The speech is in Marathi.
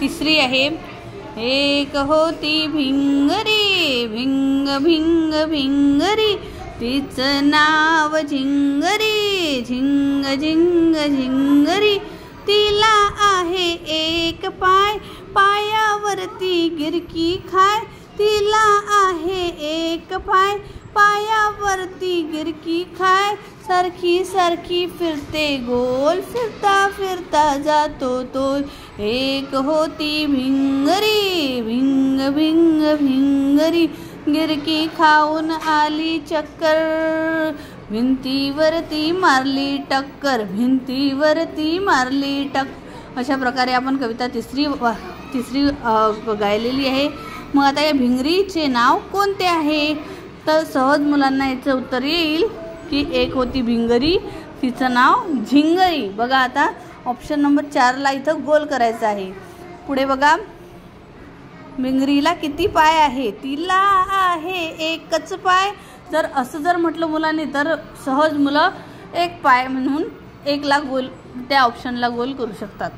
तिसरी आहे, एक होती भिंगरी, भिंग भिंग भिंगरी, तिचं नाव झिंगरी, झिंग झिंग झिंगरी, तिला आहे एक पाय, पायावरती गिरकी खाय, तिला आहे एक पाय, पायावरती गिरकी खाय, सारखी सारखी फिरते गोल, फिरता फिरता जातो तो, एक होती भिंगरी, भिंग भिंग भिंगरी, गिरकी खाऊन आली चक्कर, भिंतीवरती मारली टक्कर, भिंतीवरती मारली टक्कर. अशा प्रकारे आपण कविता तिसरी गायलेली आहे. मग आता या भिंगरीचे नाव कोणते आहे? तर सहज मुलांना याचं उत्तर येईल की एक होती भिंगरी, तिचं नाव झिंगरी. बघा आता ऑप्शन नंबर 4ला इथं गोल करायचं आहे. पुढे बघा, भिंगरीला किती पाय आहे? तिला आहे एकच पाय. जर असं जर म्हटलं मुलांनी तर सहज मुलं एक पाय म्हणून 1ला गोल त्या ऑप्शनला गोल करू शकतात.